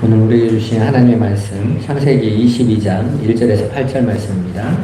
오늘 우리에게 주신 하나님의 말씀 창세기 22장 1절에서 8절 말씀입니다.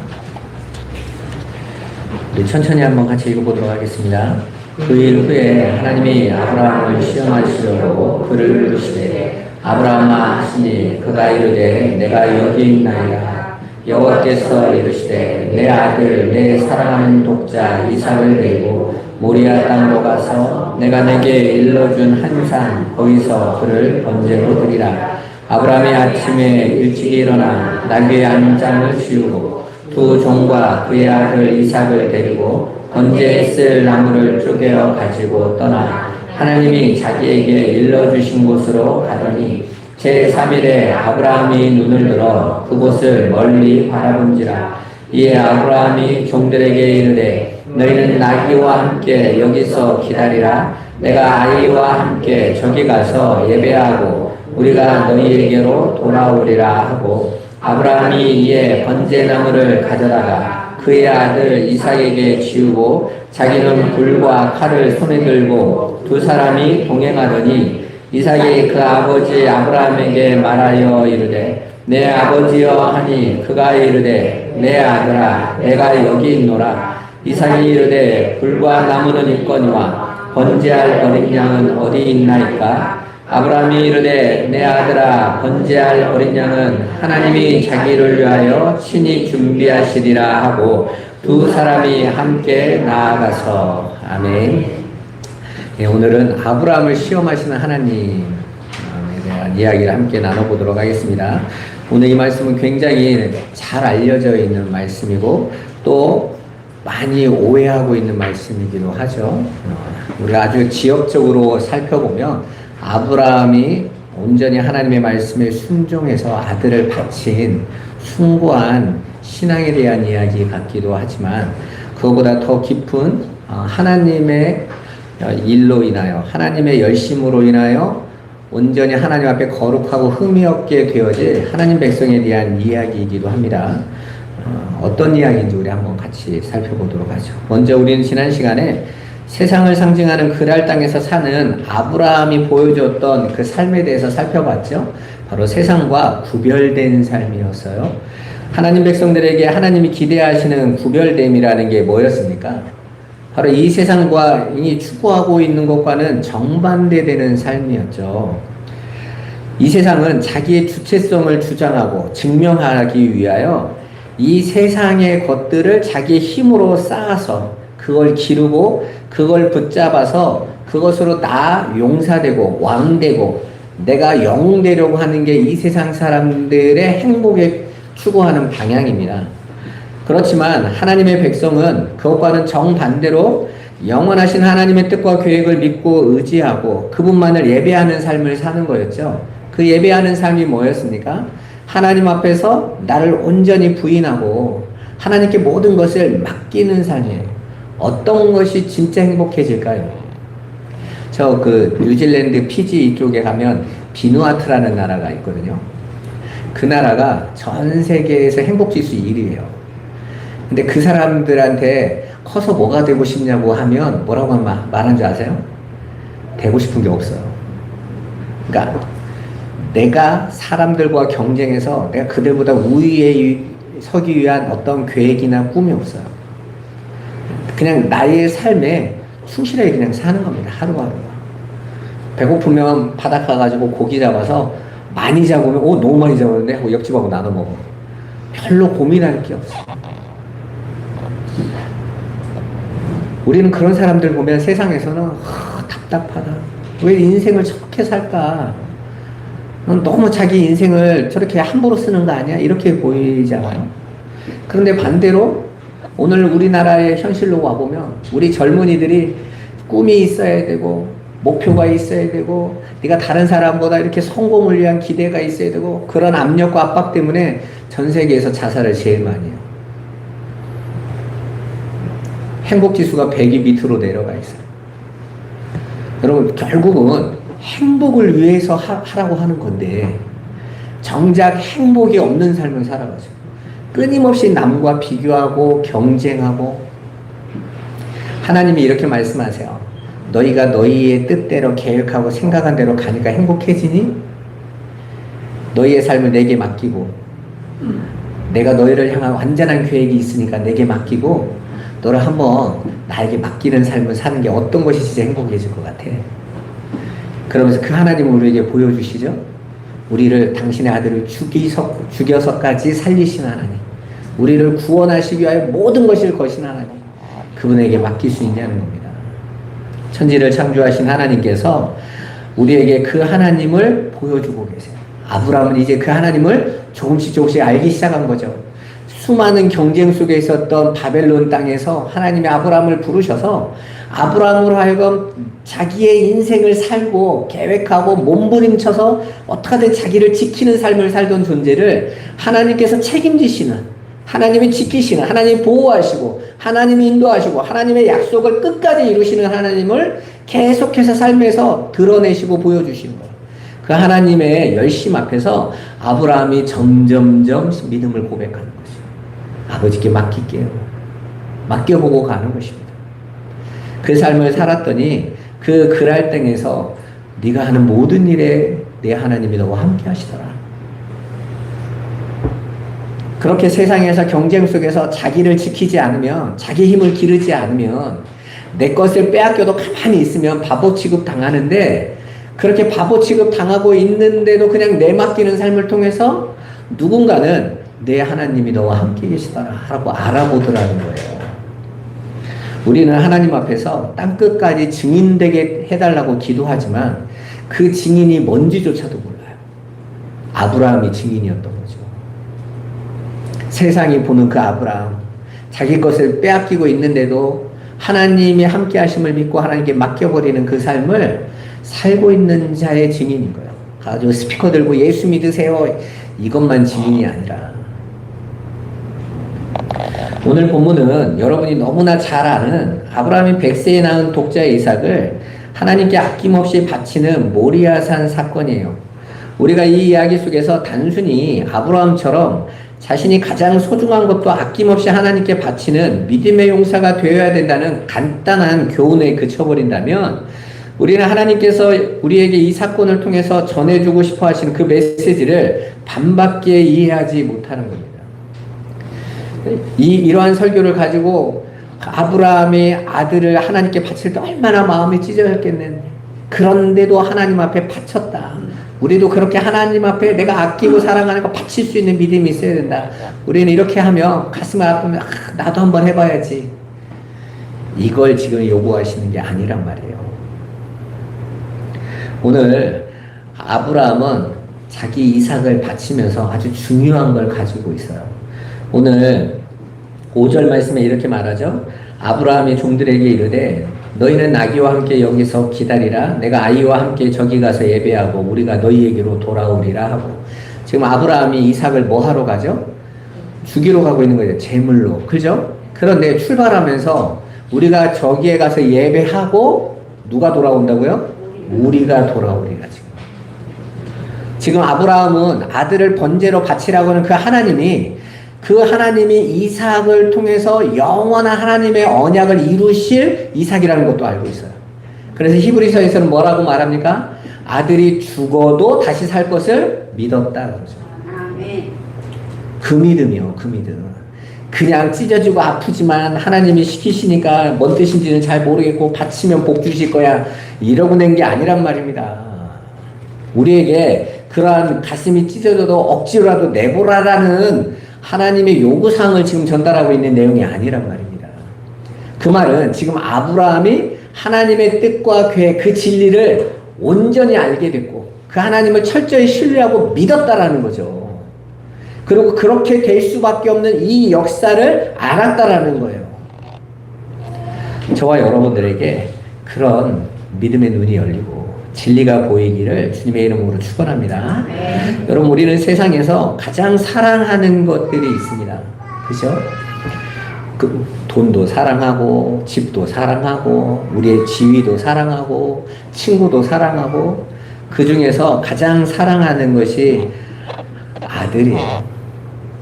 우리 천천히 한번 같이 읽어보도록 하겠습니다. 그 일 후에 하나님이 아브라함을 시험하시려고 그를 부르시되 아브라함아 하시니 그가 이르되 내가 여기 있나이다. 여호와께서 이르시되 내 아들 내 사랑하는 독자 이삭을 데리고 모리아 땅으로 가서 내가 내게 일러준 한 산 거기서 그를 번제로 드리라. 아브라함이 아침에 일찍 일어나 나귀의 한 짝을 지우고 두 종과 그의 아들 이삭을 데리고 번제에 쓸 나무를 쪼개어 가지고 떠나 하나님이 자기에게 일러주신 곳으로 가더니 제3일에 아브라함이 눈을 들어 그곳을 멀리 바라본지라. 이에 아브라함이 종들에게 이르되 너희는 나귀와 함께 여기서 기다리라. 내가 아이와 함께 저기 가서 예배하고 우리가 너희에게로 돌아오리라 하고 아브라함이 이에 번제나무를 가져다가 그의 아들 이삭에게 지우고 자기는 불과 칼을 손에 들고 두 사람이 동행하더니 이삭이 그 아버지 아브라함에게 말하여 이르되 내 아버지여 하니 그가 이르되 내 아들아 내가 여기 있노라. 이삭이 이르되 불과 나무는 있거니와 번제할 어린 양은 어디 있나이까. 아브라함이 이르되 내 아들아 번제할 어린 양은 하나님이 자기를 위하여 친히 준비하시리라 하고 두 사람이 함께 나아가서 아멘. 예, 오늘은 아브라함을 시험하시는 하나님에 대한 이야기를 함께 나눠보도록 하겠습니다. 오늘 이 말씀은 굉장히 잘 알려져 있는 말씀이고 또 많이 오해하고 있는 말씀이기도 하죠. 우리가 아주 지역적으로 살펴보면 아브라함이 온전히 하나님의 말씀에 순종해서 아들을 바친 숭고한 신앙에 대한 이야기 같기도 하지만 그것보다 더 깊은 하나님의 일로 인하여 하나님의 열심으로 인하여 온전히 하나님 앞에 거룩하고 흠이 없게 되어질 하나님 백성에 대한 이야기이기도 합니다. 어떤 이야기인지 우리 한번 같이 살펴보도록 하죠. 먼저 우리는 지난 시간에 세상을 상징하는 그랄 땅에서 사는 아브라함이 보여줬던 그 삶에 대해서 살펴봤죠. 바로 세상과 구별된 삶이었어요. 하나님 백성들에게 하나님이 기대하시는 구별됨이라는 게 뭐였습니까? 바로 이 세상과 이 추구하고 있는 것과는 정반대되는 삶이었죠. 이 세상은 자기의 주체성을 주장하고 증명하기 위하여 이 세상의 것들을 자기의 힘으로 쌓아서 그걸 기르고 그걸 붙잡아서 그것으로 나 용사되고 왕되고 내가 영웅 되려고 하는 게 이 세상 사람들의 행복에 추구하는 방향입니다. 그렇지만 하나님의 백성은 그것과는 정반대로 영원하신 하나님의 뜻과 계획을 믿고 의지하고 그분만을 예배하는 삶을 사는 거였죠. 그 예배하는 삶이 뭐였습니까? 하나님 앞에서 나를 온전히 부인하고 하나님께 모든 것을 맡기는 삶이에요. 어떤 것이 진짜 행복해질까요? 저 뉴질랜드 피지 이쪽에 가면 비누아트라는 나라가 있거든요. 그 나라가 전 세계에서 행복지수 1위예요. 근데 그 사람들한테 커서 뭐가 되고 싶냐고 하면 뭐라고 말한 줄 아세요? 되고 싶은 게 없어요. 그러니까 내가 사람들과 경쟁해서 내가 그들보다 우위에 서기 위한 어떤 계획이나 꿈이 없어요. 그냥 나의 삶에 충실하게 그냥 사는 겁니다. 하루하루. 배고프면 바닷가 가가지고 고기 잡아서 많이 잡으면 너무 많이 잡았네 하고 옆집하고 나눠 먹어. 별로 고민할 게 없어. 우리는 그런 사람들 보면 세상에서는 답답하다. 왜 인생을 저렇게 살까? 너무 자기 인생을 저렇게 함부로 쓰는 거 아니야? 이렇게 보이잖아요. 그런데 반대로 오늘 우리나라의 현실로 와보면 우리 젊은이들이 꿈이 있어야 되고 목표가 있어야 되고 네가 다른 사람보다 이렇게 성공을 위한 기대가 있어야 되고 그런 압력과 압박 때문에 전 세계에서 자살을 제일 많이 해요. 행복지수가 100이 밑으로 내려가 있어요. 여러분 결국은 행복을 위해서 하라고 하는 건데 정작 행복이 없는 삶을 살아가죠. 끊임없이 남과 비교하고 경쟁하고 하나님이 이렇게 말씀하세요. 너희가 너희의 뜻대로 계획하고 생각한 대로 가니까 행복해지니? 너희의 삶을 내게 맡기고 내가 너희를 향한 완전한 계획이 있으니까 내게 맡기고 너를 한번 나에게 맡기는 삶을 사는 게 어떤 것이 진짜 행복해질 것 같아. 그러면서 그 하나님을 우리에게 보여주시죠. 우리를 당신의 아들을 죽여서까지 살리신 하나님, 우리를 구원하시기 위하여 모든 것을 거신 하나님, 그분에게 맡길 수 있냐는 겁니다. 천지를 창조하신 하나님께서 우리에게 그 하나님을 보여주고 계세요. 아브라함은 이제 그 하나님을 조금씩 알기 시작한 거죠. 수많은 경쟁 속에 있었던 바벨론 땅에서 하나님이 아브라함을 부르셔서 아브라함으로 하여금 자기의 인생을 살고 계획하고 몸부림쳐서 어떻게든 자기를 지키는 삶을 살던 존재를 하나님께서 책임지시는, 하나님이 지키시는, 하나님이 보호하시고 하나님이 인도하시고 하나님의 약속을 끝까지 이루시는 하나님을 계속해서 삶에서 드러내시고 보여주시는 거예요. 그 하나님의 열심 앞에서 아브라함이 점점점 믿음을 고백하는 거죠. 아버지께 맡길게요. 맡겨보고 가는 것입니다. 그 삶을 살았더니 그 그랄땡에서 네가 하는 모든 일에 내 하나님이 너와 함께 하시더라. 그렇게 세상에서 경쟁 속에서 자기를 지키지 않으면, 자기 힘을 기르지 않으면, 내 것을 빼앗겨도 가만히 있으면 바보 취급 당하는데, 그렇게 바보 취급 당하고 있는데도 그냥 내맡기는 삶을 통해서 누군가는 내 하나님이 너와 함께 계시더라 하고 알아보더라는 거예요. 우리는 하나님 앞에서 땅끝까지 증인되게 해달라고 기도하지만 그 증인이 뭔지조차도 몰라요. 아브라함이 증인이었던 거죠. 세상이 보는 그 아브라함, 자기 것을 빼앗기고 있는데도 하나님이 함께 하심을 믿고 하나님께 맡겨버리는 그 삶을 살고 있는 자의 증인인 거예요. 아주 스피커 들고 예수 믿으세요, 이것만 증인이 아니라, 오늘 본문은 여러분이 너무나 잘 아는 아브라함이 100세에 낳은 독자 이삭을 하나님께 아낌없이 바치는 모리아산 사건이에요. 우리가 이 이야기 속에서 단순히 아브라함처럼 자신이 가장 소중한 것도 아낌없이 하나님께 바치는 믿음의 용사가 되어야 된다는 간단한 교훈에 그쳐버린다면, 우리는 하나님께서 우리에게 이 사건을 통해서 전해주고 싶어 하시는 그 메시지를 반밖에 이해하지 못하는 겁니다. 이러한 설교를 가지고 아브라함이 아들을 하나님께 바칠 때 얼마나 마음이 찢어졌겠는데, 그런데도 하나님 앞에 바쳤다. 우리도 그렇게 하나님 앞에 내가 아끼고 사랑하는 거 바칠 수 있는 믿음이 있어야 된다. 우리는 이렇게 하면 가슴이 아프면 나도 한번 해봐야지. 이걸 지금 요구하시는 게 아니란 말이에요. 오늘 아브라함은 자기 이삭을 바치면서 아주 중요한 걸 가지고 있어요. 오늘 5절 말씀에 이렇게 말하죠. 아브라함이 종들에게 이르되 너희는 나귀와 함께 여기서 기다리라. 내가 아이와 함께 저기 가서 예배하고 우리가 너희에게로 돌아오리라 하고. 지금 아브라함이 이삭을 뭐 하러 가죠? 죽이러 가고 있는 거예요. 제물로. 그죠? 그런데 출발하면서 우리가 저기에 가서 예배하고 누가 돌아온다고요? 우리가 돌아오리라. 지금 아브라함은 아들을 번제로 바치라고 하는 그 하나님이 이삭을 통해서 영원한 하나님의 언약을 이루실 이삭이라는 것도 알고 있어요. 그래서 히브리서에서는 뭐라고 말합니까? 아들이 죽어도 다시 살 것을 믿었다 그러죠. 그 믿음이요, 그 믿음. 그냥 찢어지고 아프지만 하나님이 시키시니까 뭔 뜻인지는 잘 모르겠고 바치면 복 주실 거야, 이러고 낸 게 아니란 말입니다. 우리에게 그러한 가슴이 찢어져도 억지로라도 내보라라는 하나님의 요구사항을 지금 전달하고 있는 내용이 아니란 말입니다. 그 말은 지금 아브라함이 하나님의 뜻과 계획, 그 진리를 온전히 알게 됐고 그 하나님을 철저히 신뢰하고 믿었다라는 거죠. 그리고 그렇게 될 수밖에 없는 이 역사를 알았다라는 거예요. 저와 여러분들에게 그런 믿음의 눈이 열리고 진리가 보이기를 주님의 이름으로 축원합니다. 여러분, 우리는 세상에서 가장 사랑하는 것들이 있습니다. 그죠? 그 돈도 사랑하고 집도 사랑하고 우리의 지위도 사랑하고 친구도 사랑하고, 그 중에서 가장 사랑하는 것이 아들이에요.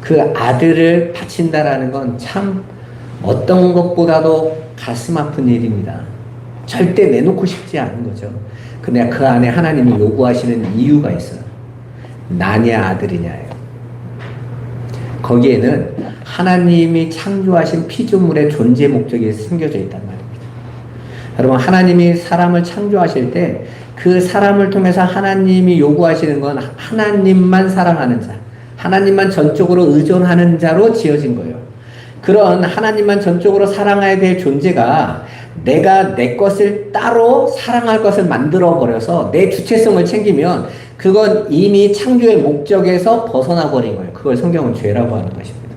그 아들을 바친다라는 건 참 어떤 것보다도 가슴 아픈 일입니다. 절대 내놓고 싶지 않은 거죠. 근데 그 안에 하나님이 요구하시는 이유가 있어요. 나냐 아들이냐예요. 거기에는 하나님이 창조하신 피조물의 존재 목적이 숨겨져 있단 말입니다. 여러분, 하나님이 사람을 창조하실 때 그 사람을 통해서 하나님이 요구하시는 건 하나님만 사랑하는 자, 하나님만 전적으로 의존하는 자로 지어진 거예요. 그런 하나님만 전적으로 사랑해야 될 존재가 내가 내 것을 따로 사랑할 것을 만들어 버려서 내 주체성을 챙기면 그건 이미 창조의 목적에서 벗어나 버린 거예요. 그걸 성경은 죄라고 하는 것입니다.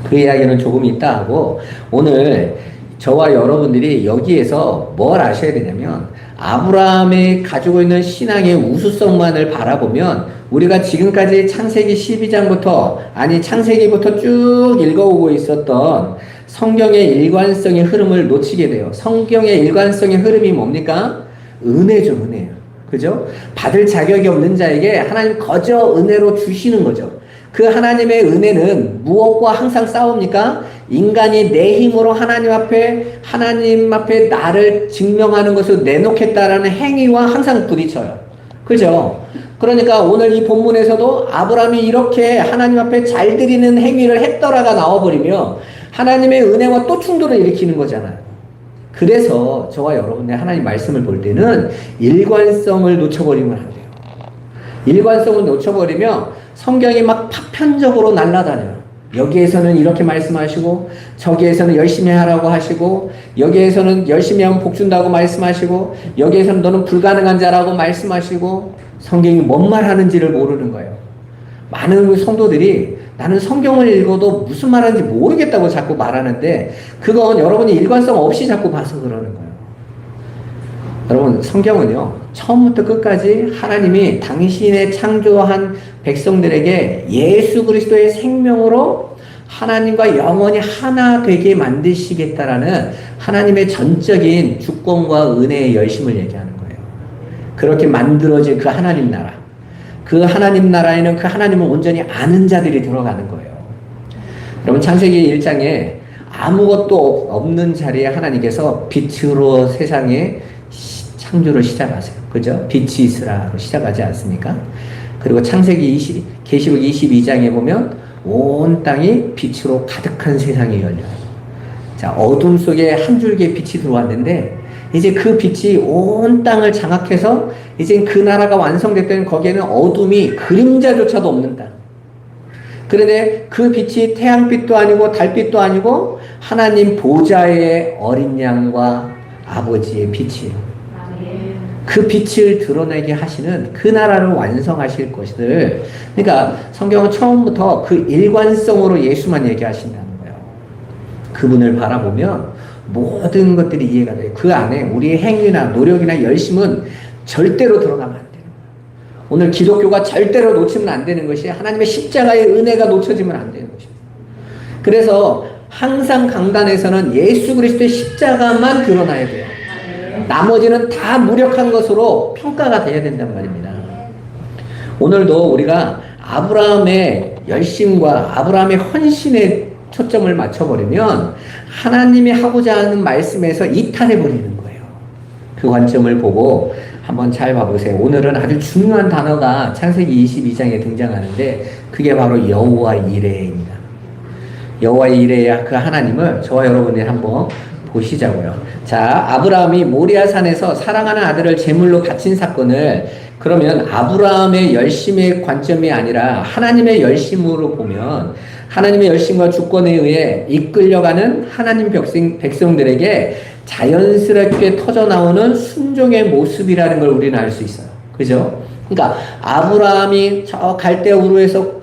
그 이야기는 조금 이따 하고, 오늘 저와 여러분들이 여기에서 뭘 아셔야 되냐면, 아브라함이 가지고 있는 신앙의 우수성만을 바라보면 우리가 지금까지 창세기 12장부터 창세기부터 쭉 읽어오고 있었던 성경의 일관성의 흐름을 놓치게 돼요. 성경의 일관성의 흐름이 뭡니까? 은혜죠, 은혜예요. 그죠? 받을 자격이 없는 자에게 하나님 거저 은혜로 주시는 거죠. 그 하나님의 은혜는 무엇과 항상 싸웁니까? 인간이 내 힘으로 하나님 앞에 나를 증명하는 것을 내놓겠다라는 행위와 항상 부딪혀요. 그죠? 그러니까 오늘 이 본문에서도 아브라함이 이렇게 하나님 앞에 잘 드리는 행위를 했더라가 나와버리며 하나님의 은혜와 또 충돌을 일으키는 거잖아요. 그래서 저와 여러분의 하나님 말씀을 볼 때는 일관성을 놓쳐버리면 안 돼요. 일관성을 놓쳐버리면 성경이 막 파편적으로 날아다녀요. 여기에서는 이렇게 말씀하시고, 저기에서는 열심히 하라고 하시고, 여기에서는 열심히 하면 복 준다고 말씀하시고, 여기에서는 너는 불가능한 자라고 말씀하시고, 성경이 뭔 말 하는지를 모르는 거예요. 많은 성도들이 나는 성경을 읽어도 무슨 말하는지 모르겠다고 자꾸 말하는데, 그건 여러분이 일관성 없이 자꾸 봐서 그러는 거예요. 여러분, 성경은요, 처음부터 끝까지 하나님이 당신의 창조한 백성들에게 예수 그리스도의 생명으로 하나님과 영원히 하나 되게 만드시겠다라는 하나님의 전적인 주권과 은혜의 열심을 얘기하는 거예요. 그렇게 만들어진 그 하나님 나라. 그 하나님 나라에는 그 하나님을 온전히 아는 자들이 들어가는 거예요. 여러분, 창세기 1장에 아무것도 없는 자리에 하나님께서 빛으로 세상에 창조를 시작하세요. 그죠? 빛이 있으라로 시작하지 않습니까? 그리고 창세기 계시록 22장에 보면 온 땅이 빛으로 가득한 세상이 열려요. 자, 어둠 속에 한 줄기의 빛이 들어왔는데 이제 그 빛이 온 땅을 장악해서 이제 그 나라가 완성됐더니 거기에는 어둠이 그림자조차도 없는 땅. 그런데 그 빛이 태양빛도 아니고 달빛도 아니고 하나님 보좌의 어린 양과 아버지의 빛이에요. 그 빛을 드러내게 하시는 그 나라를 완성하실 것을, 그러니까 성경은 처음부터 그 일관성으로 예수만 얘기하신다는 거예요. 그분을 바라보면 모든 것들이 이해가 돼요. 그 안에 우리의 행위나 노력이나 열심은 절대로 들어가면 안 되는 거예요. 오늘 기독교가 절대로 놓치면 안 되는 것이 하나님의 십자가의 은혜가 놓쳐지면 안 되는 것입니다. 그래서 항상 강단에서는 예수 그리스도의 십자가만 드러나야 돼요. 나머지는 다 무력한 것으로 평가가 돼야 된단 말입니다. 오늘도 우리가 아브라함의 열심과 아브라함의 헌신에 초점을 맞춰버리면 하나님이 하고자 하는 말씀에서 이탈해버리는 거예요. 그 관점을 보고 한번 잘 봐보세요. 오늘은 아주 중요한 단어가 창세기 22장에 등장하는데 그게 바로 여호와 이레입니다. 여호와 이레의 그 하나님을 저와 여러분이 한번 보시자고요. 자, 아브라함이 모리아산에서 사랑하는 아들을 제물로 바친 사건을 그러면 아브라함의 열심의 관점이 아니라 하나님의 열심으로 보면 하나님의 열심과 주권에 의해 이끌려가는 하나님 백성들에게 자연스럽게 터져나오는 순종의 모습이라는 걸 우리는 알 수 있어요. 그죠? 그러니까 아브라함이 저 갈대 우르에서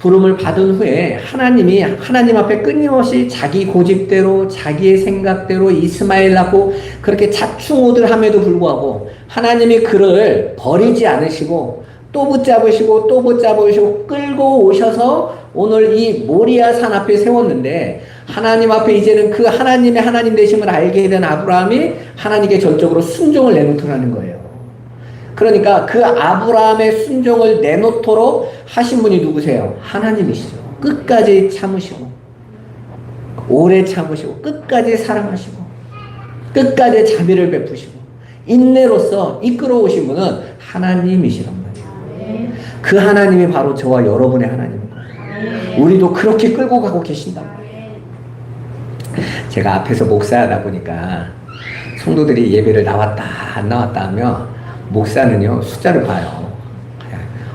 부름을 받은 후에 하나님이 하나님 앞에 끊임없이 자기 고집대로 자기의 생각대로 이스마엘 낳고 그렇게 자충우들 함에도 불구하고 하나님이 그를 버리지 않으시고 또 붙잡으시고 또 붙잡으시고 끌고 오셔서 오늘 이 모리아 산 앞에 세웠는데 하나님 앞에 이제는 그 하나님의 하나님 되심을 알게 된 아브라함이 하나님께 전적으로 순종을 내놓더라는 거예요. 그러니까 그 아브라함의 순종을 내놓도록 하신 분이 누구세요? 하나님이시죠. 끝까지 참으시고 오래 참으시고 끝까지 사랑하시고 끝까지 자비를 베푸시고 인내로서 이끌어 오신 분은 하나님이시란 말이에요. 그 하나님이 바로 저와 여러분의 하나님입니다. 우리도 그렇게 끌고 가고 계신다. 제가 앞에서 목사하다 보니까 성도들이 예배를 나왔다 안 나왔다 하며 목사는요 숫자를 봐요.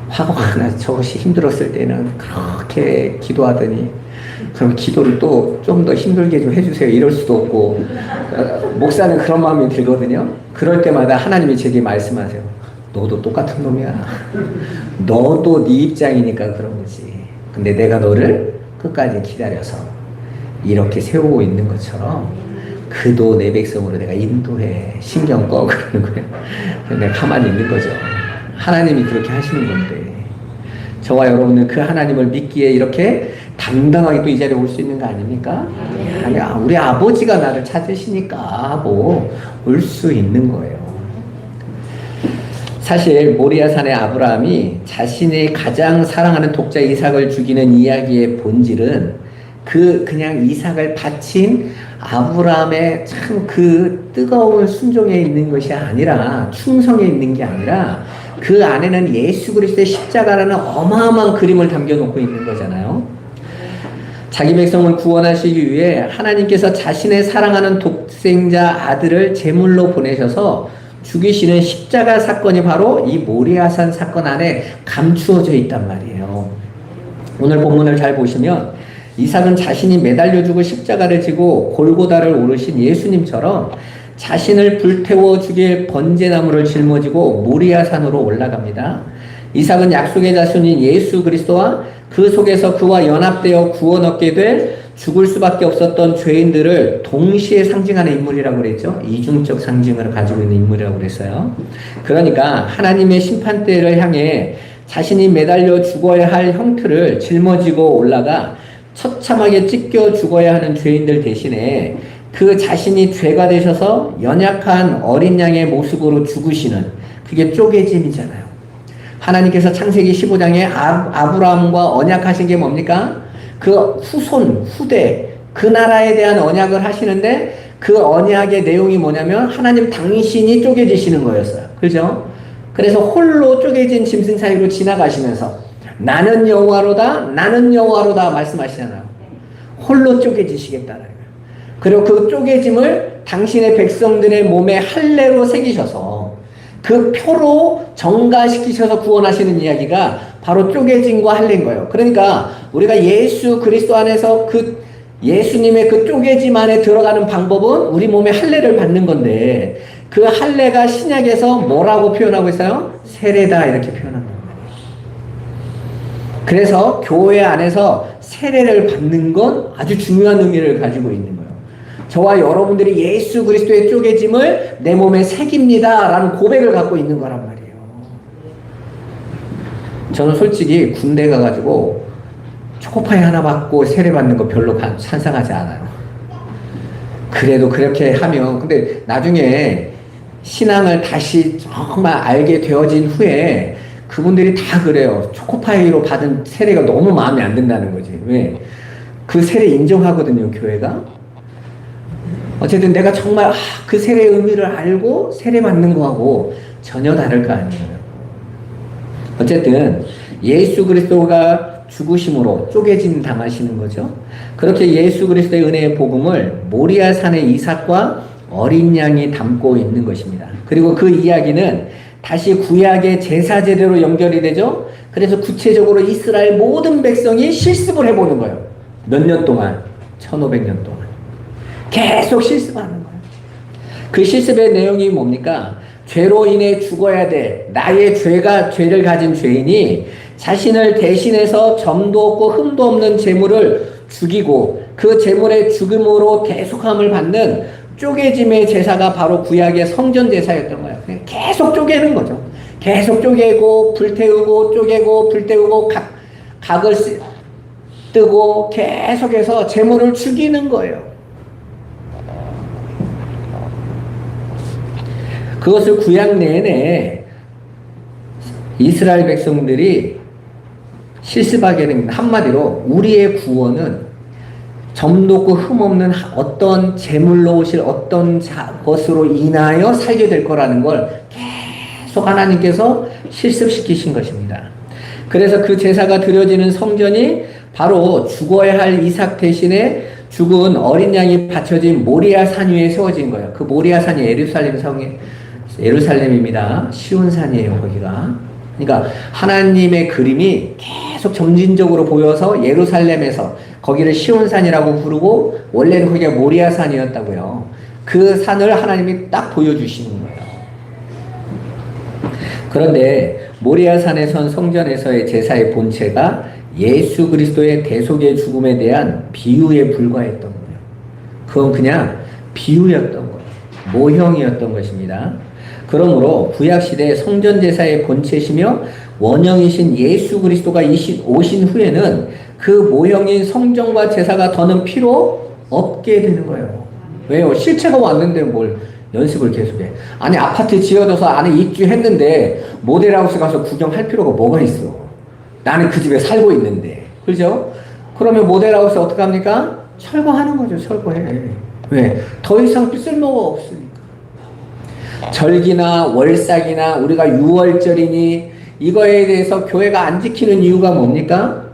화가 나 저것이 힘들었을 때는 그렇게 기도하더니 그럼 기도를 또 좀 더 힘들게 좀 해주세요 이럴 수도 없고 목사는 그런 마음이 들거든요. 그럴 때마다 하나님이 제게 말씀하세요. 너도 똑같은 놈이야. 너도 네 입장이니까 그런 거지. 근데 내가 너를 끝까지 기다려서 이렇게 세우고 있는 것처럼 그도 내 백성으로 내가 인도해. 신경 꺼. 그러는 거예요. 내가 가만히 있는 거죠. 하나님이 그렇게 하시는 건데 저와 여러분은 그 하나님을 믿기에 이렇게 당당하게 또 이 자리에 올 수 있는 거 아닙니까? 야, 우리 아버지가 나를 찾으시니까 하고 올 수 있는 거예요. 사실 모리아산의 아브라함이 자신이 가장 사랑하는 독자 이삭을 죽이는 이야기의 본질은 그냥 이삭을 바친 아브라함의 참 그 뜨거운 순종에 있는 것이 아니라 충성에 있는 게 아니라 그 안에는 예수 그리스도의 십자가라는 어마어마한 그림을 담겨놓고 있는 거잖아요. 자기 백성을 구원하시기 위해 하나님께서 자신의 사랑하는 독생자 아들을 제물로 보내셔서 죽이시는 십자가 사건이 바로 이 모리아산 사건 안에 감추어져 있단 말이에요. 오늘 본문을 잘 보시면 이삭은 자신이 매달려 죽을 십자가를 지고 골고다를 오르신 예수님처럼 자신을 불태워 죽일 번제나무를 짊어지고 모리아산으로 올라갑니다. 이삭은 약속의 자손인 예수 그리스도와 그 속에서 그와 연합되어 구원 얻게 될 죽을 수밖에 없었던 죄인들을 동시에 상징하는 인물이라고 그랬죠. 이중적 상징을 가지고 있는 인물이라고 그랬어요. 그러니까 하나님의 심판대를 향해 자신이 매달려 죽어야 할 형틀을 짊어지고 올라가 처참하게 찢겨 죽어야 하는 죄인들 대신에 그 자신이 죄가 되셔서 연약한 어린 양의 모습으로 죽으시는 그게 쪼개짐이잖아요. 하나님께서 창세기 15장에 아브라함과 언약하신 게 뭡니까? 그 후손, 후대, 그 나라에 대한 언약을 하시는데 그 언약의 내용이 뭐냐면 하나님 당신이 쪼개지시는 거였어요. 그죠? 그래서 홀로 쪼개진 짐승 사이로 지나가시면서 나는 여호와로다, 나는 여호와로다 말씀하시잖아요. 홀로 쪼개지시겠다는 거예요. 그리고 그 쪼개짐을 당신의 백성들의 몸에 할례로 새기셔서 그 표로 정가시키셔서 구원하시는 이야기가 바로 쪼개짐과 할례인 거예요. 그러니까 우리가 예수 그리스도 안에서 그 예수님의 그 쪼개짐 안에 들어가는 방법은 우리 몸에 할례를 받는 건데 그 할례가 신약에서 뭐라고 표현하고 있어요? 세례다 이렇게 표현하는 거예요. 그래서 교회 안에서 세례를 받는 건 아주 중요한 의미를 가지고 있는 거예요. 저와 여러분들이 예수 그리스도의 쪼개짐을 내 몸에 새깁니다 라는 고백을 갖고 있는 거란 말이에요. 저는 솔직히 군대 가가지고 초코파이 하나 받고 세례 받는 거 별로 찬성하지 않아요. 그래도 그렇게 하면 근데 나중에 신앙을 다시 정말 알게 되어진 후에 그분들이 다 그래요. 초코파이로 받은 세례가 너무 마음에 안 든다는 거지. 왜? 그 세례 인정하거든요, 교회가. 어쨌든 내가 정말 그 세례의 의미를 알고 세례 받는 거하고 전혀 다를 거 아니에요. 어쨌든 예수 그리스도가 죽으심으로 쪼개짐 당하시는 거죠. 그렇게 예수 그리스도의 은혜의 복음을 모리아산의 이삭과 어린 양이 담고 있는 것입니다. 그리고 그 이야기는 다시 구약의 제사 제대로 연결이 되죠. 그래서 구체적으로 이스라엘 모든 백성이 실습을 해보는 거예요. 몇 년 동안? 1500년 동안. 계속 실습하는 거예요. 그 실습의 내용이 뭡니까? 죄로 인해 죽어야 돼. 나의 죄를 가진 죄인이 자신을 대신해서 점도 없고 흠도 없는 재물을 죽이고 그 재물의 죽음으로 대속함을 받는 쪼개짐의 제사가 바로 구약의 성전 제사였던 거예요. 계속 쪼개는 거죠. 계속 쪼개고 불태우고 쪼개고 불태우고 각을 뜨고 계속해서 재물을 죽이는 거예요. 그것을 구약 내내 이스라엘 백성들이 실습하게 된 한마디로 우리의 구원은 점도 없고 흠없는 어떤 제물로 오실 어떤 것으로 인하여 살게 될 거라는 걸 계속 하나님께서 실습시키신 것입니다. 그래서 그 제사가 드려지는 성전이 바로 죽어야 할 이삭 대신에 죽은 어린 양이 바쳐진 모리아 산 위에 세워진 거예요. 그 모리아 산이 예루살렘입니다. 시온 산이에요, 거기가. 그러니까 하나님의 그림이 계속 점진적으로 보여서 예루살렘에서 거기를 시온산이라고 부르고 원래는 거기가 모리아산이었다고요. 그 산을 하나님이 딱 보여주시는 거예요. 그런데 모리아산에선 성전에서의 제사의 본체가 예수 그리스도의 대속의 죽음에 대한 비유에 불과했던 거예요. 그건 그냥 비유였던 거예요. 모형이었던 것입니다. 그러므로 구약시대 성전제사의 본체시며 원형이신 예수 그리스도가 오신 후에는 그 모형인 성전과 제사가 더는 필요 없게 되는 거예요. 왜요? 실체가 왔는데 뭘 연습을 계속해. 아니 아파트 지어져서 안에 입주했는데 모델하우스 가서 구경할 필요가 뭐가 있어. 나는 그 집에 살고 있는데. 그죠? 그러면 모델하우스 어떻게 합니까? 철거하는 거죠. 철거해. 왜? 더 이상 쓸모가 없으니까. 절기나 월삭이나 우리가 유월절이니 이거에 대해서 교회가 안 지키는 이유가 뭡니까?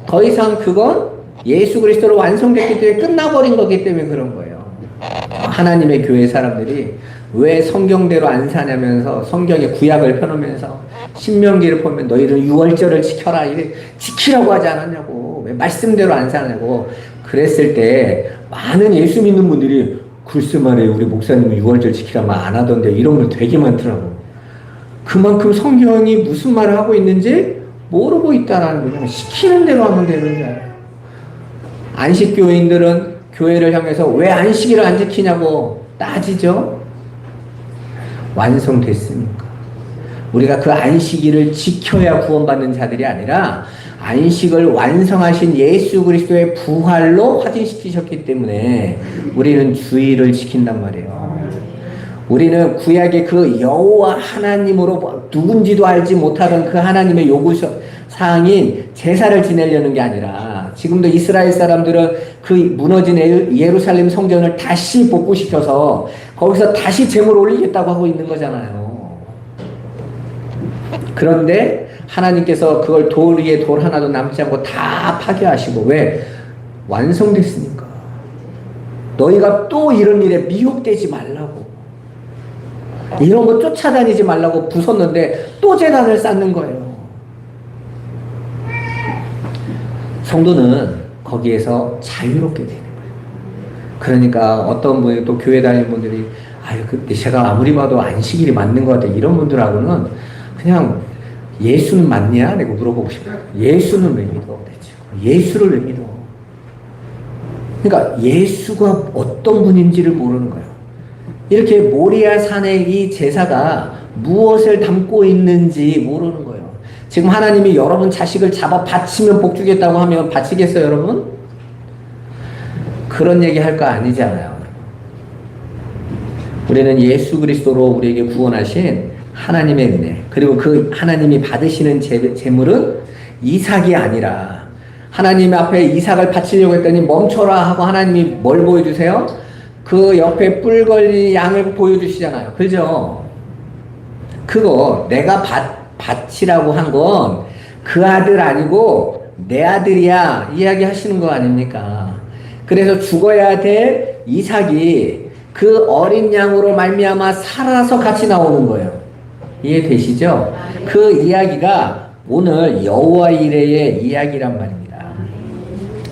더 이상 그건 예수 그리스도로 완성됐기 때문에 끝나버린 거기 때문에 그런 거예요. 하나님의 교회 사람들이 왜 성경대로 안 사냐면서 성경에 구약을 펴놓으면서 신명기를 보면 너희들 유월절을 지켜라 이래 지키라고 하지 않았냐고 왜 말씀대로 안 사냐고 그랬을 때 많은 예수 믿는 분들이 글쎄 말이에요 우리 목사님은 유월절 지키라 말 안 하던데 이런 분 되게 많더라고. 그만큼 성경이 무슨 말을 하고 있는지 모르고 있다라는 거죠. 시키는 대로 하면 되는 줄 알아요. 안식교인들은 교회를 향해서 왜 안식일을 안 지키냐고 따지죠. 완성됐습니까? 우리가 그 안식일을 지켜야 구원받는 자들이 아니라 안식을 완성하신 예수 그리스도의 부활로 확인시키셨기 때문에 우리는 주일을 지킨단 말이에요. 우리는 구약의 그 여호와 하나님으로 누군지도 알지 못하던 그 하나님의 요구사항인 제사를 지내려는 게 아니라 지금도 이스라엘 사람들은 그 무너진 예루살렘 성전을 다시 복구시켜서 거기서 다시 제물을 올리겠다고 하고 있는 거잖아요. 그런데 하나님께서 그걸 돌 위에 돌 하나도 남지 않고 다 파괴하시고 왜? 완성됐으니까. 너희가 또 이런 일에 미혹되지 말라고. 이런 거 쫓아다니지 말라고 부쉈는데 또 제단을 쌓는 거예요. 성도는 거기에서 자유롭게 되는 거예요. 그러니까 어떤 분이 또 교회 다니는 분들이 아유 근데 제가 아무리 봐도 안식일이 맞는 것 같아 이런 분들하고는 그냥 예수는 맞냐? 내가 물어보고 싶어요. 예수는 왜 믿어? 대체 예수를 왜 믿어? 그러니까 예수가 어떤 분인지를 모르는 거예요. 이렇게 모리아 산의 이 제사가 무엇을 담고 있는지 모르는 거예요. 지금 하나님이 여러분 자식을 잡아 바치면 복 주겠다고 하면 바치겠어요, 여러분? 그런 얘기 할 거 아니잖아요. 우리는 예수 그리스도로 우리에게 구원하신 하나님의 은혜, 그리고 그 하나님이 받으시는 제물은 이삭이 아니라 하나님 앞에 이삭을 바치려고 했더니 멈춰라 하고 하나님이 뭘 보여주세요? 그 옆에 뿔 걸린 양을 보여주시잖아요. 그죠? 그거 내가 바치라고 한 건 그 아들 아니고 내 아들이야 이야기 하시는 거 아닙니까? 그래서 죽어야 될 이삭이 그 어린 양으로 말미암아 살아서 같이 나오는 거예요. 이해되시죠? 그 이야기가 오늘 여호와 이레의 이야기란 말입니다.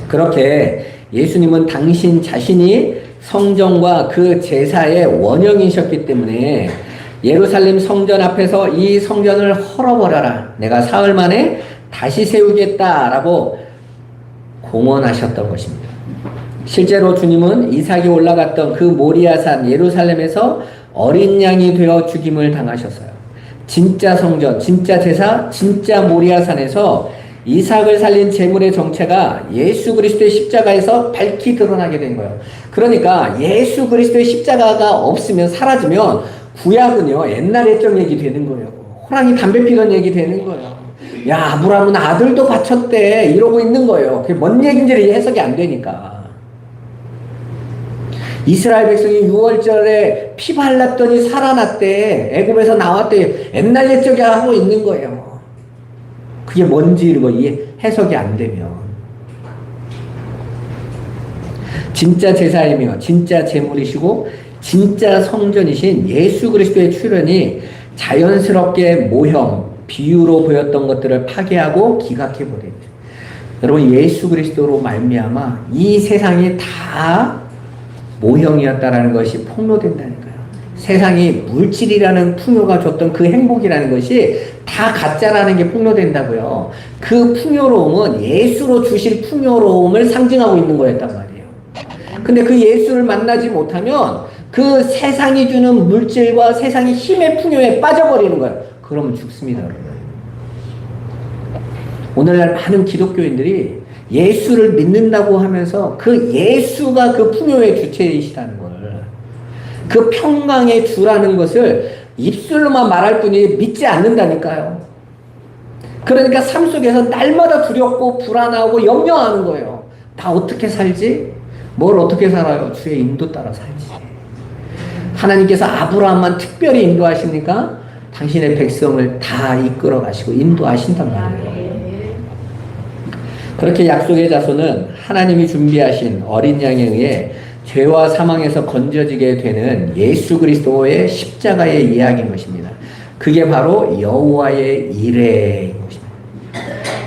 그렇게 예수님은 당신 자신이 성전과 그 제사의 원형이셨기 때문에 예루살렘 성전 앞에서 이 성전을 헐어버려라. 내가 사흘 만에 다시 세우겠다라고 공언하셨던 것입니다. 실제로 주님은 이삭이 올라갔던 그 모리아산 예루살렘에서 어린 양이 되어 죽임을 당하셨어요. 진짜 성전, 진짜 제사, 진짜 모리아산에서 이삭을 살린 제물의 정체가 예수 그리스도의 십자가에서 밝히 드러나게 된 거예요. 그러니까 예수 그리스도의 십자가가 없으면 사라지면 구약은요 옛날 옛적 얘기 되는 거예요. 호랑이 담배 피던 얘기 되는 거예요. 야 아브라함은 아들도 바쳤대 이러고 있는 거예요. 그게 뭔 얘기인지 해석이 안 되니까. 이스라엘 백성이 6월절에 피 발랐더니 살아났대. 애굽에서 나왔대. 옛날 옛적이 하고 있는 거예요. 그게 뭔지 뭐 해석이 안 되면 진짜 제사이며 진짜 제물이시고 진짜 성전이신 예수 그리스도의 출현이 자연스럽게 모형, 비유로 보였던 것들을 파괴하고 기각해버립니다. 여러분 예수 그리스도로 말미암아 이 세상이 다 모형이었다라는 것이 폭로된다니까요. 세상이 물질이라는 풍요가 줬던 그 행복이라는 것이 다 가짜라는 게 폭로된다고요. 그 풍요로움은 예수로 주실 풍요로움을 상징하고 있는 거였단 말이에요. 근데 그 예수를 만나지 못하면 그 세상이 주는 물질과 세상의 힘의 풍요에 빠져버리는 거예요. 그러면 죽습니다. 오늘날 많은 기독교인들이 예수를 믿는다고 하면서 그 예수가 그 풍요의 주체이시라는 걸, 그 평강의 주라는 것을 입술로만 말할 뿐이 믿지 않는다니까요. 그러니까 삶 속에서 날마다 두렵고 불안하고 염려하는 거예요. 나 어떻게 살지? 뭘 어떻게 살아요? 주의 인도 따라 살지. 하나님께서 아브라함만 특별히 인도하십니까? 당신의 백성을 다 이끌어 가시고 인도하신단 말이에요. 그렇게 약속의 자손은 하나님이 준비하신 어린 양에 의해 죄와 사망에서 건져지게 되는 예수 그리스도의 십자가의 이야기인 것입니다. 그게 바로 여호와의 이레인 것입니다.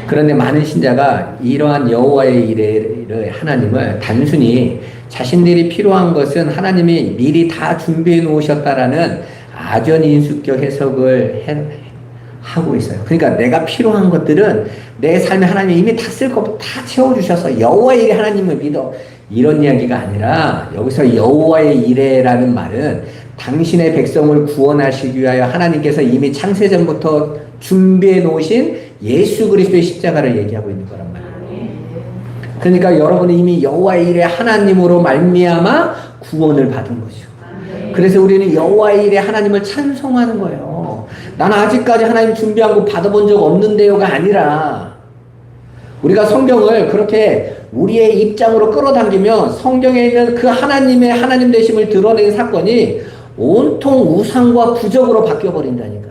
그런데 많은 신자가 이러한 여호와의 이레를 하나님을 단순히 자신들이 필요한 것은 하나님이 미리 다 준비해 놓으셨다라는 아전인수격 해석을 하고 있어요. 그러니까 내가 필요한 것들은 내 삶에 하나님이 이미 다 쓸 거 다 채워주셔서 여호와의 일에 하나님을 믿어. 이런 이야기가 아니라 여기서 여호와의 일에라는 말은 당신의 백성을 구원하시기 위하여 하나님께서 이미 창세전부터 준비해 놓으신 예수 그리스도의 십자가를 얘기하고 있는 거란 말이에요. 그러니까 여러분이 이미 여호와의 일에 하나님으로 말미암아 구원을 받은 거죠. 그래서 우리는 여호와의 일에 하나님을 찬송하는 거예요. 나는 아직까지 하나님 준비한 거 받아본 적 없는데요가 아니라 우리가 성경을 그렇게 우리의 입장으로 끌어당기면 성경에 있는 그 하나님의 하나님 되심을 드러낸 사건이 온통 우상과 부적으로 바뀌어버린다니까요.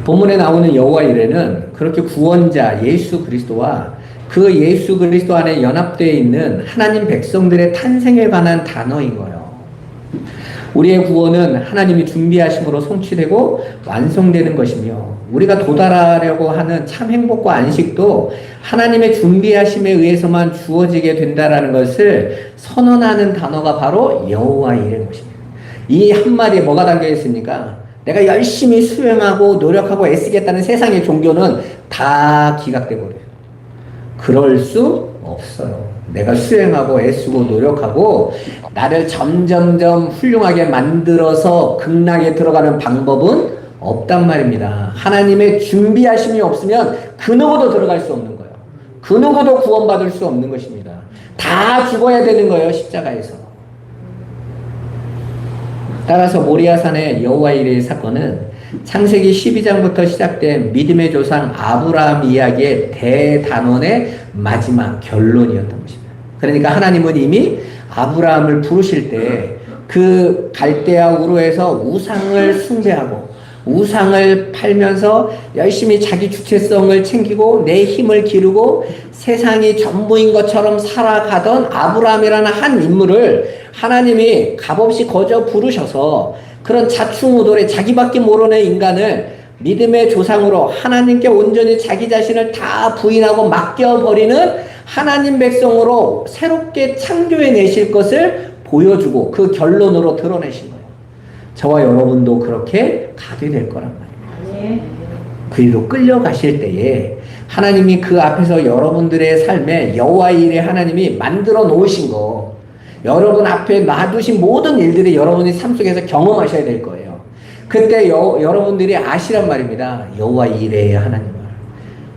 본문에 나오는 여호와 이레는 그렇게 구원자 예수 그리스도와 그 예수 그리스도 안에 연합되어 있는 하나님 백성들의 탄생에 관한 단어인 거예요. 우리의 구원은 하나님이 준비하심으로 성취되고 완성되는 것이며 우리가 도달하려고 하는 참 행복과 안식도 하나님의 준비하심에 의해서만 주어지게 된다라는 것을 선언하는 단어가 바로 여호와 이레인 것입니다. 이 한마디에 뭐가 담겨 있습니까? 내가 열심히 수행하고 노력하고 애쓰겠다는 세상의 종교는 다 기각돼 버려요. 그럴 수 없어요. 내가 수행하고 애쓰고 노력하고 나를 점점점 훌륭하게 만들어서 극락에 들어가는 방법은 없단 말입니다. 하나님의 준비하심이 없으면 그 누구도 들어갈 수 없는 거예요. 그 누구도 구원받을 수 없는 것입니다. 다 죽어야 되는 거예요. 십자가에서. 따라서 모리아산의 여호와 이레의 사건은 창세기 12장부터 시작된 믿음의 조상 아브라함 이야기의 대단원의 마지막 결론이었던 것입니다. 그러니까 하나님은 이미 아브라함을 부르실 때 그 갈대아 우르에서 우상을 숭배하고 우상을 팔면서 열심히 자기 주체성을 챙기고 내 힘을 기르고 세상이 전부인 것처럼 살아가던 아브라함이라는 한 인물을 하나님이 값없이 거저 부르셔서 그런 자충우돌의 자기밖에 모르는 인간을 믿음의 조상으로 하나님께 온전히 자기 자신을 다 부인하고 맡겨버리는 하나님 백성으로 새롭게 창조해 내실 것을 보여주고 그 결론으로 드러내신 거예요. 저와 여러분도 그렇게 가게 될 거란 말이에요. 그리로 끌려가실 때에 하나님이 그 앞에서 여러분들의 삶에 여호와 일에 하나님이 만들어 놓으신 거 여러분 앞에 놔두신 모든 일들이 여러분이 삶 속에서 경험하셔야 될 거예요. 그때 여러분들이 아시란 말입니다. 여호와 이레의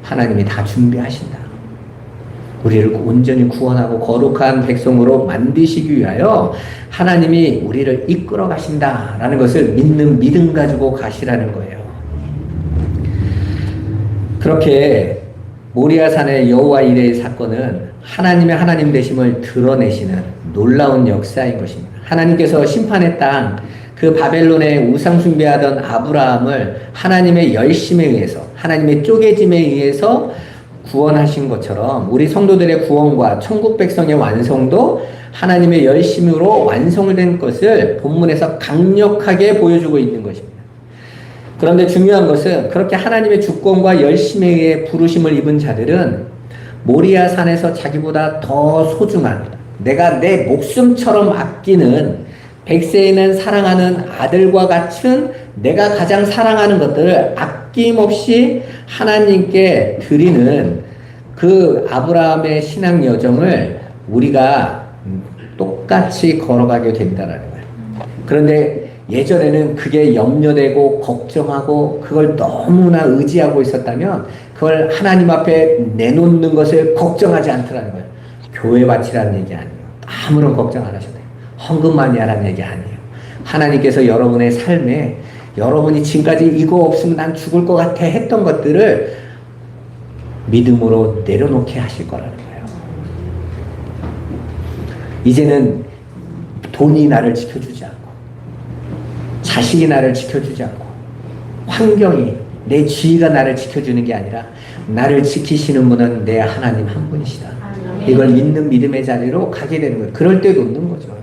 하나님이 다 준비하신다. 우리를 온전히 구원하고 거룩한 백성으로 만드시기 위하여 하나님이 우리를 이끌어 가신다라는 것을 믿는 믿음 가지고 가시라는 거예요. 그렇게 모리아산의 여호와 이레의 사건은 하나님의 하나님 되심을 드러내시는 놀라운 역사인 것입니다. 하나님께서 심판의 땅, 그 그 바벨론의 우상 숭배하던 아브라함을 하나님의 열심에 의해서, 하나님의 쪼개짐에 의해서 구원하신 것처럼 우리 성도들의 구원과 천국 백성의 완성도 하나님의 열심으로 완성된 것을 본문에서 강력하게 보여주고 있는 것입니다. 그런데 중요한 것은 그렇게 하나님의 주권과 열심에 의해 부르심을 입은 자들은 모리아 산에서 자기보다 더 소중한, 내가 내 목숨처럼 아끼는, 백세에는 사랑하는 아들과 같은 내가 가장 사랑하는 것들을 아낌없이 하나님께 드리는 그 아브라함의 신앙 여정을 우리가 똑같이 걸어가게 된다라는 거예요. 그런데 예전에는 그게 염려되고 걱정하고 그걸 너무나 의지하고 있었다면 그걸 하나님 앞에 내놓는 것을 걱정하지 않더라는 거예요. 교회 바치라는 얘기 아니에요. 아무런 걱정 안 하셔도 돼요. 헌금 많이 하라는 얘기 아니에요. 하나님께서 여러분의 삶에 여러분이 지금까지 이거 없으면 난 죽을 것 같아 했던 것들을 믿음으로 내려놓게 하실 거라는 거예요. 이제는 돈이 나를 지켜주지 않고 자식이 나를 지켜주지 않고 환경이 내 지위가 나를 지켜주는 게 아니라 나를 지키시는 분은 내 하나님 한 분이시다. 이걸 믿는 믿음의 자리로 가게 되는 거예요. 그럴 때 놓는 거죠.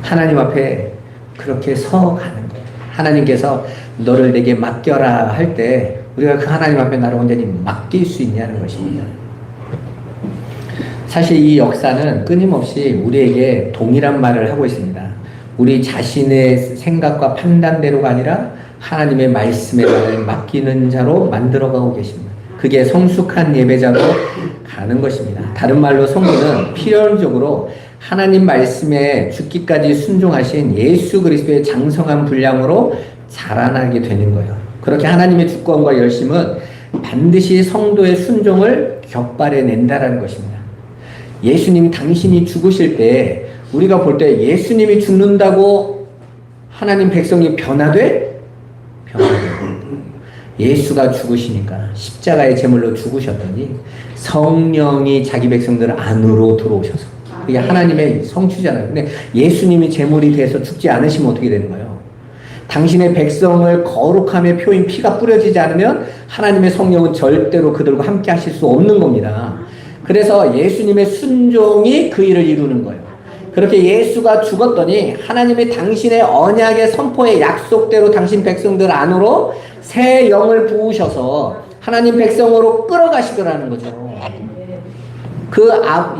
하나님 앞에 그렇게 서 가는 거예요. 하나님께서 너를 내게 맡겨라 할 때 우리가 그 하나님 앞에 나를 온전히 맡길 수 있냐는 것입니다. 사실 이 역사는 끊임없이 우리에게 동일한 말을 하고 있습니다. 우리 자신의 생각과 판단대로가 아니라 하나님의 말씀에 나를 맡기는 자로 만들어가고 계십니다. 그게 성숙한 예배자로 가는 것입니다. 다른 말로 성도는 필연적으로 하나님 말씀에 죽기까지 순종하신 예수 그리스도의 장성한 분량으로 자라나게 되는 거예요. 그렇게 하나님의 주권과 열심은 반드시 성도의 순종을 격발해 낸다라는 것입니다. 예수님 당신이 죽으실 때 우리가 볼 때 예수님이 죽는다고 하나님 백성이 변화돼? 예수가 죽으시니까 십자가의 제물로 죽으셨더니 성령이 자기 백성들 안으로 들어오셔서 이게 하나님의 성취잖아요. 근데 예수님이 제물이 돼서 죽지 않으시면 어떻게 되는 거예요? 당신의 백성을 거룩함의 표인 피가 뿌려지지 않으면 하나님의 성령은 절대로 그들과 함께 하실 수 없는 겁니다. 그래서 예수님의 순종이 그 일을 이루는 거예요. 그렇게 예수가 죽었더니 하나님이 당신의 언약의 선포의 약속대로 당신 백성들 안으로 새 영을 부으셔서 하나님 백성으로 끌어가시더라는 거죠. 그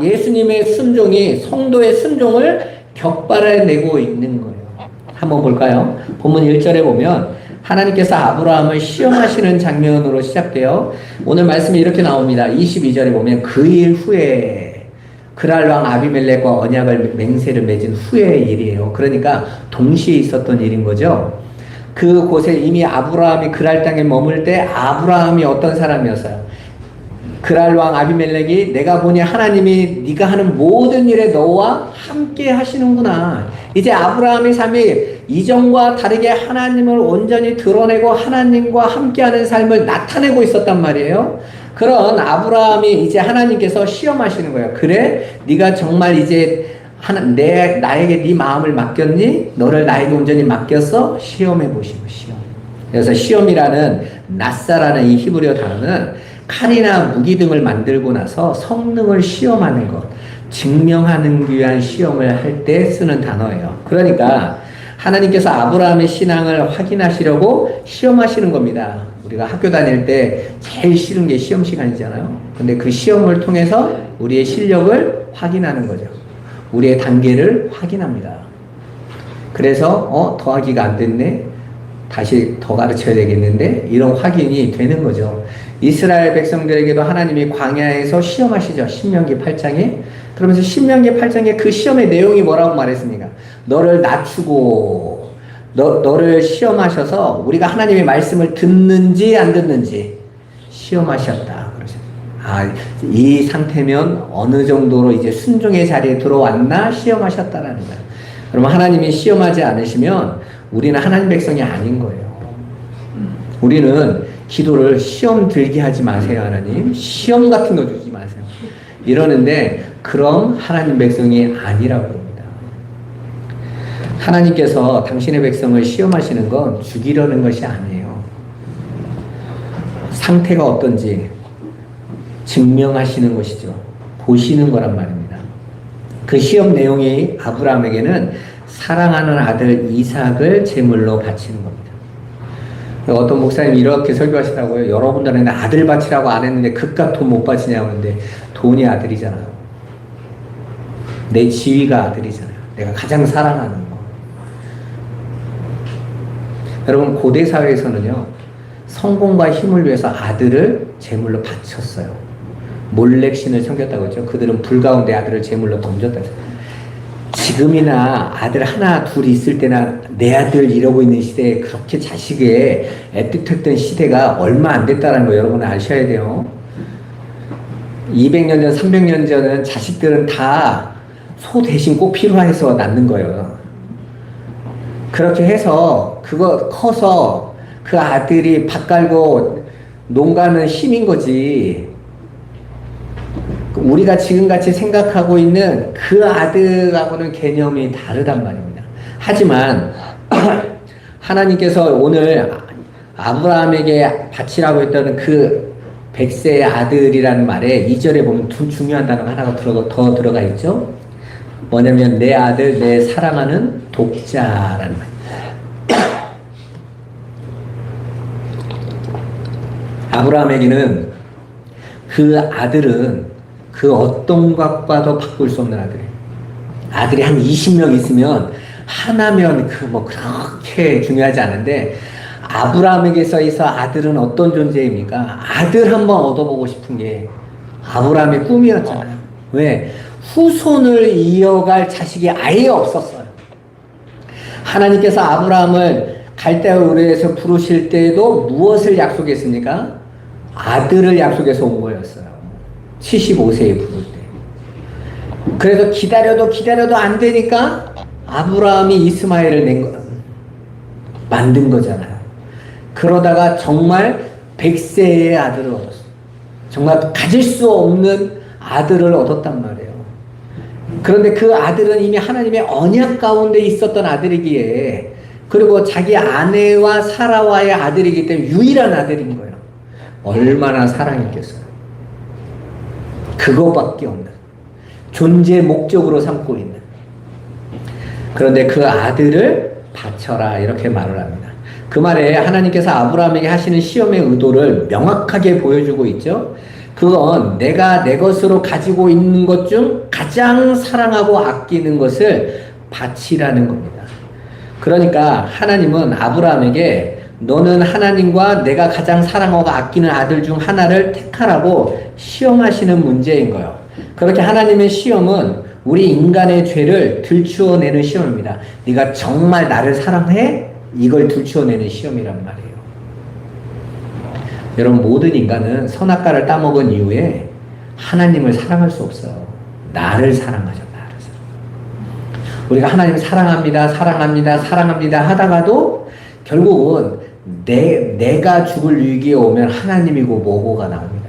예수님의 순종이 성도의 순종을 격발해내고 있는 거예요. 한번 볼까요? 본문 1절에 보면 하나님께서 아브라함을 시험하시는 장면으로 시작돼요. 오늘 말씀이 이렇게 나옵니다. 22절에 보면 그 일 후에 그랄 왕 아비멜렉과 언약을 맹세를 맺은 후의 일이에요. 그러니까 동시에 있었던 일인 거죠. 그곳에 이미 아브라함이 그랄 땅에 머물 때 아브라함이 어떤 사람이었어요? 그랄 왕 아비멜렉이 내가 보니 하나님이 네가 하는 모든 일에 너와 함께 하시는구나. 이제 아브라함의 삶이 이전과 다르게 하나님을 온전히 드러내고 하나님과 함께하는 삶을 나타내고 있었단 말이에요. 그런 아브라함이 이제 하나님께서 시험하시는 거예요. 그래? 네가 정말 이제 나에게 네 마음을 맡겼니? 너를 나에게 온전히 맡겼어? 시험해 보시고 시험. 그래서 시험이라는 낫사라는 이 히브리어 단어는 칼이나 무기 등을 만들고 나서 성능을 시험하는 것, 증명하는 위한 시험을 할 때 쓰는 단어예요. 그러니까 하나님께서 아브라함의 신앙을 확인하시려고 시험하시는 겁니다. 우리가 학교 다닐 때 제일 싫은 게 시험 시간이잖아요. 근데 그 시험을 통해서 우리의 실력을 확인하는 거죠. 우리의 단계를 확인합니다. 그래서 더하기가 안 됐네? 다시 더 가르쳐야 되겠는데? 이런 확인이 되는 거죠. 이스라엘 백성들에게도 하나님이 광야에서 시험하시죠. 신명기 8장에. 그러면서 신명기 8장에 그 시험의 내용이 뭐라고 말했습니까? 너를 낮추고 너를 시험하셔서 우리가 하나님의 말씀을 듣는지 안 듣는지 시험하셨다. 이 상태면 어느 정도로 이제 순종의 자리에 들어왔나 시험하셨다라는 거예요. 그러면 하나님이 시험하지 않으시면 우리는 하나님 백성이 아닌 거예요. 우리는 기도를 시험 들게 하지 마세요, 하나님. 시험 같은 거 주지 마세요. 이러는데 그럼 하나님 백성이 아니라고 합니다. 하나님께서 당신의 백성을 시험하시는 건 죽이려는 것이 아니에요. 상태가 어떤지 증명하시는 것이죠. 보시는 거란 말입니다. 그 시험 내용이 아브라함에게는 사랑하는 아들 이삭을 제물로 바치는 겁니다. 어떤 목사님이 이렇게 설교하시더라고요. 여러분들은 아들 바치라고 안 했는데 그깟 돈 못 바치냐고 하는데 돈이 아들이잖아요. 내 지위가 아들이잖아요. 내가 가장 사랑하는 거. 여러분 고대 사회에서는요. 성공과 힘을 위해서 아들을 제물로 바쳤어요. 몰렉신을 섬겼다고 했죠. 그들은 불 가운데 아들을 제물로 던졌다고 했어요. 지금이나 아들 하나 둘 있을 때나 내 아들 이러고 있는 시대에 그렇게 자식에 애틋했던 시대가 얼마 안 됐다는 거 여러분 아셔야 돼요. 200년 전 300년 전은 자식들은 다 소 대신 꼭 필요해서 낳는 거예요. 그렇게 해서 그거 커서 그 아들이 밭 갈고 농가는 힘인 거지. 우리가 지금같이 생각하고 있는 그 아들하고는 개념이 다르단 말입니다. 하지만 하나님께서 오늘 아브라함에게 바치라고 했던 그 100세의 아들이라는 말에 2절에 보면 두 중요한 단어가 하나가 더 들어가 있죠. 뭐냐면 내 아들, 내 사랑하는 독자라는 말. 아브라함에게는 그 아들은 그 어떤 것과도 바꿀 수 없는 아들이에요. 아들이 한 20명 있으면 하나면 그렇게 중요하지 않은데 아브라함에게서 아들은 어떤 존재입니까? 아들 한번 얻어보고 싶은 게 아브라함의 꿈이었잖아요. 왜? 후손을 이어갈 자식이 아예 없었어요. 하나님께서 아브라함을 갈대아 우르에서 부르실 때에도 무엇을 약속했습니까? 아들을 약속해서 온 거였어요. 75세에 부를 때. 그래서 기다려도 안 되니까 아브라함이 이스마엘을 만든 거잖아요. 그러다가 정말 100세의 아들을 얻었어요. 정말 가질 수 없는 아들을 얻었단 말이에요. 그런데 그 아들은 이미 하나님의 언약 가운데 있었던 아들이기에 그리고 자기 아내와 사라와의 아들이기 때문에 유일한 아들인 거예요. 얼마나 사랑했겠어요. 그거밖에 없는 존재 목적으로 삼고 있는. 그런데 그 아들을 바쳐라 이렇게 말을 합니다. 그 말에 하나님께서 아브라함에게 하시는 시험의 의도를 명확하게 보여주고 있죠. 그건 내가 내 것으로 가지고 있는 것 중 가장 사랑하고 아끼는 것을 바치라는 겁니다. 그러니까 하나님은 아브라함에게 너는 하나님과 내가 가장 사랑하고 아끼는 아들 중 하나를 택하라고 시험하시는 문제인 거예요. 그렇게 하나님의 시험은 우리 인간의 죄를 들추어내는 시험입니다. 네가 정말 나를 사랑해? 이걸 들추어내는 시험이란 말이에요. 여러분 모든 인간은 선악과를 따먹은 이후에 하나님을 사랑할 수 없어요. 나를 사랑하죠. 나를 사랑. 우리가 하나님 사랑합니다 하다가도 결국은 내가 죽을 위기에 오면 하나님이고 뭐고가 나옵니다.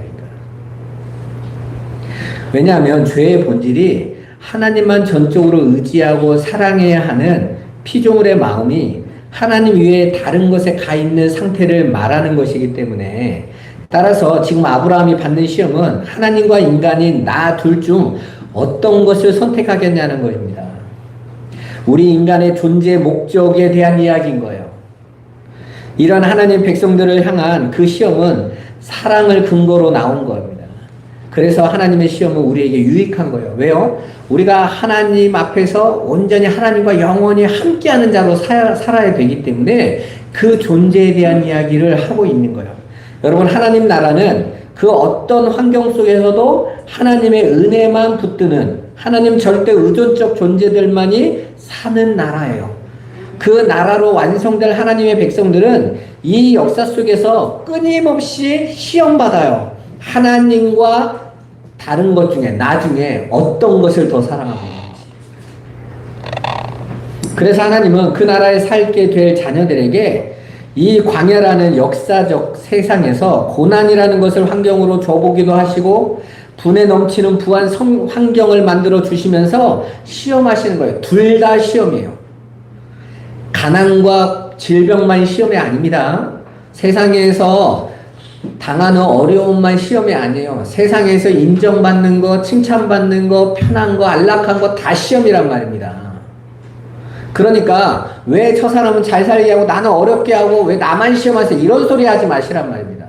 왜냐하면 죄의 본질이 하나님만 전적으로 의지하고 사랑해야 하는 피조물의 마음이 하나님 위에 다른 것에 가 있는 상태를 말하는 것이기 때문에 따라서 지금 아브라함이 받는 시험은 하나님과 인간인 나 둘 중 어떤 것을 선택하겠냐는 것입니다. 우리 인간의 존재 목적에 대한 이야기인 거예요. 이런 하나님 백성들을 향한 그 시험은 사랑을 근거로 나온 겁니다. 그래서 하나님의 시험은 우리에게 유익한 거예요. 왜요? 우리가 하나님 앞에서 온전히 하나님과 영원히 함께하는 자로 살아야 되기 때문에 그 존재에 대한 이야기를 하고 있는 거예요. 여러분 하나님 나라는 그 어떤 환경 속에서도 하나님의 은혜만 붙드는 하나님 절대 의존적 존재들만이 사는 나라예요. 그 나라로 완성될 하나님의 백성들은 이 역사 속에서 끊임없이 시험받아요. 하나님과 다른 것 중에 나중에 어떤 것을 더 사랑하고 있는지. 그래서 하나님은 그 나라에 살게 될 자녀들에게 이 광야라는 역사적 세상에서 고난이라는 것을 환경으로 줘보기도 하시고 분에 넘치는 부한 환경을 만들어 주시면서 시험하시는 거예요. 둘 다 시험이에요. 가난과 질병만 시험이 아닙니다. 세상에서 당하는 어려움만 시험이 아니에요. 세상에서 인정받는 거, 칭찬받는 거, 편한 거, 안락한 거 다 시험이란 말입니다. 그러니까 왜 저 사람은 잘 살게 하고 나는 어렵게 하고 왜 나만 시험하세요? 이런 소리 하지 마시란 말입니다.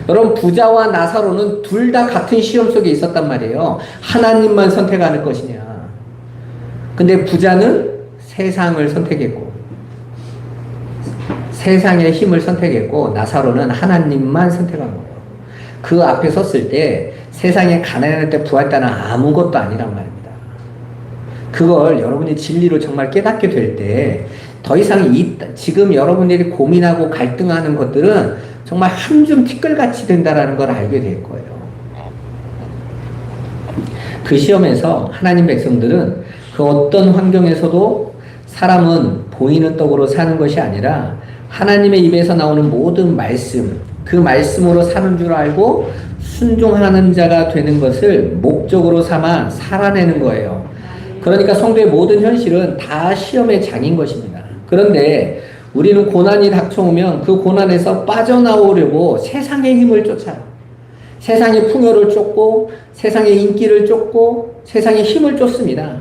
여러분, 부자와 나사로는 둘 다 같은 시험 속에 있었단 말이에요. 하나님만 선택하는 것이냐. 근데 부자는 세상을 선택했고 세상의 힘을 선택했고 나사로는 하나님만 선택한 거예요. 그 앞에 섰을 때 세상에 가난할 때 부활다는 아무것도 아니란 말입니다. 그걸 여러분이 진리로 정말 깨닫게 될 때 더 이상 지금 여러분들이 고민하고 갈등하는 것들은 정말 한 줌 티끌같이 된다라는 걸 알게 될 거예요. 그 시험에서 하나님 백성들은 그 어떤 환경에서도 사람은 보이는 떡으로 사는 것이 아니라 하나님의 입에서 나오는 모든 말씀, 그 말씀으로 사는 줄 알고 순종하는 자가 되는 것을 목적으로 삼아 살아내는 거예요. 그러니까 성도의 모든 현실은 다 시험의 장인 것입니다. 그런데 우리는 고난이 닥쳐오면 그 고난에서 빠져나오려고 세상의 힘을 쫓아요. 세상의 풍요를 쫓고 세상의 인기를 쫓고 세상의 힘을 쫓습니다.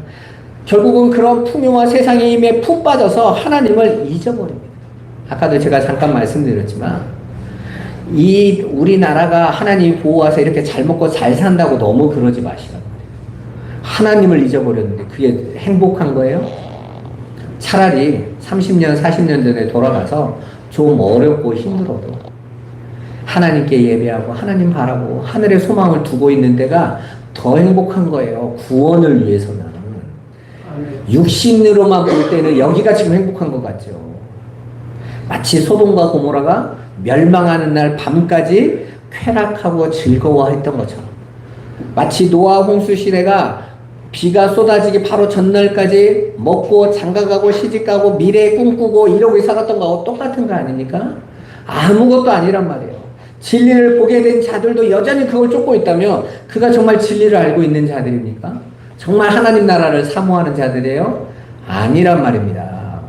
결국은 그런 풍요와 세상의 힘에 푹 빠져서 하나님을 잊어버립니다. 아까도 제가 잠깐 말씀드렸지만 우리나라가 하나님이 보호하서 이렇게 잘 먹고 잘 산다고 너무 그러지 마시란 말이에요. 하나님을 잊어버렸는데 그게 행복한 거예요? 차라리 30년, 40년 전에 돌아가서 좀 어렵고 힘들어도 하나님께 예배하고 하나님 바라고 하늘에 소망을 두고 있는 데가 더 행복한 거예요. 구원을 위해서는. 육신으로만 볼 때는 여기가 지금 행복한 것 같죠. 마치 소돔과 고모라가 멸망하는 날 밤까지 쾌락하고 즐거워했던 것처럼, 마치 노아 홍수 시대가 비가 쏟아지기 바로 전날까지 먹고 장가가고 시집가고 미래 꿈꾸고 이러고 살았던 거하고 똑같은 거 아닙니까? 아무것도 아니란 말이에요. 진리를 보게 된 자들도 여전히 그걸 쫓고 있다면 그가 정말 진리를 알고 있는 자들입니까? 정말 하나님 나라를 사모하는 자들이에요? 아니란 말입니다.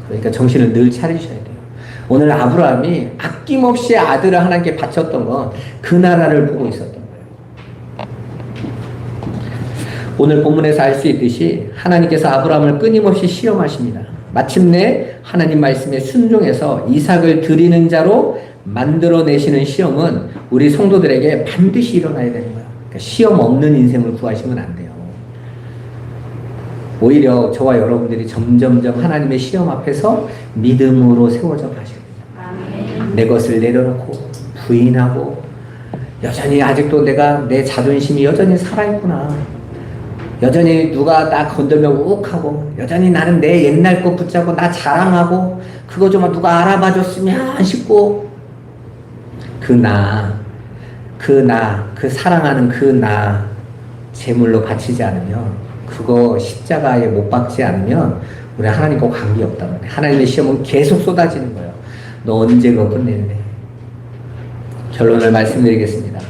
그러니까 정신을 늘 차리셔야 돼요. 오늘 아브라함이 아낌없이 아들을 하나님께 바쳤던 건 그 나라를 보고 있었던 거예요. 오늘 본문에서 알 수 있듯이 하나님께서 아브라함을 끊임없이 시험하십니다. 마침내 하나님 말씀에 순종해서 이삭을 드리는 자로 만들어내시는 시험은 우리 성도들에게 반드시 일어나야 되는 거예요. 그러니까 시험 없는 인생을 구하시면 안 돼요. 오히려 저와 여러분들이 점점점 하나님의 시험 앞에서 믿음으로 세워져 가셔야 됩니다. 내 것을 내려놓고 부인하고 여전히 아직도 내 자존심이 여전히 살아있구나. 여전히 누가 나 건들면 욱하고 여전히 나는 내 옛날 거 붙잡고 나 자랑하고 그거 좀 누가 알아봐줬으면 싶고 그 사랑하는 그 나 제물로 바치지 않으면, 그거 십자가에 못 박지 않으면 우리 하나님과 관계 없단 말이에요. 하나님의 시험은 계속 쏟아지는 거예요. 너 언제 그거 끝낼래? 결론을 말씀드리겠습니다.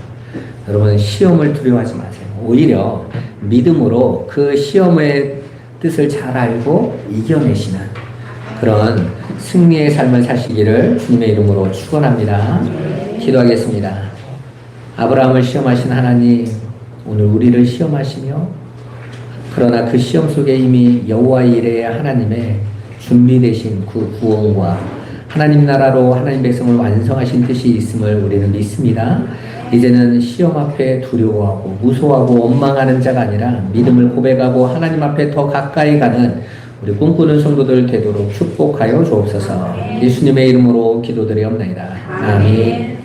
여러분, 시험을 두려워하지 마세요. 오히려 믿음으로 그 시험의 뜻을 잘 알고 이겨내시는 그런 승리의 삶을 사시기를 주님의 이름으로 축원합니다. 기도하겠습니다. 아브라함을 시험하신 하나님, 오늘 우리를 시험하시며 그러나 그 시험 속에 이미 여호와 이레의 하나님의 준비되신 그 구원과 하나님 나라로 하나님 백성을 완성하신 뜻이 있음을 우리는 믿습니다. 이제는 시험 앞에 두려워하고 무서워하고 원망하는 자가 아니라 믿음을 고백하고 하나님 앞에 더 가까이 가는 우리 꿈꾸는 성도들 되도록 축복하여 주옵소서. 예수님의 이름으로 기도드리옵나이다. 아멘.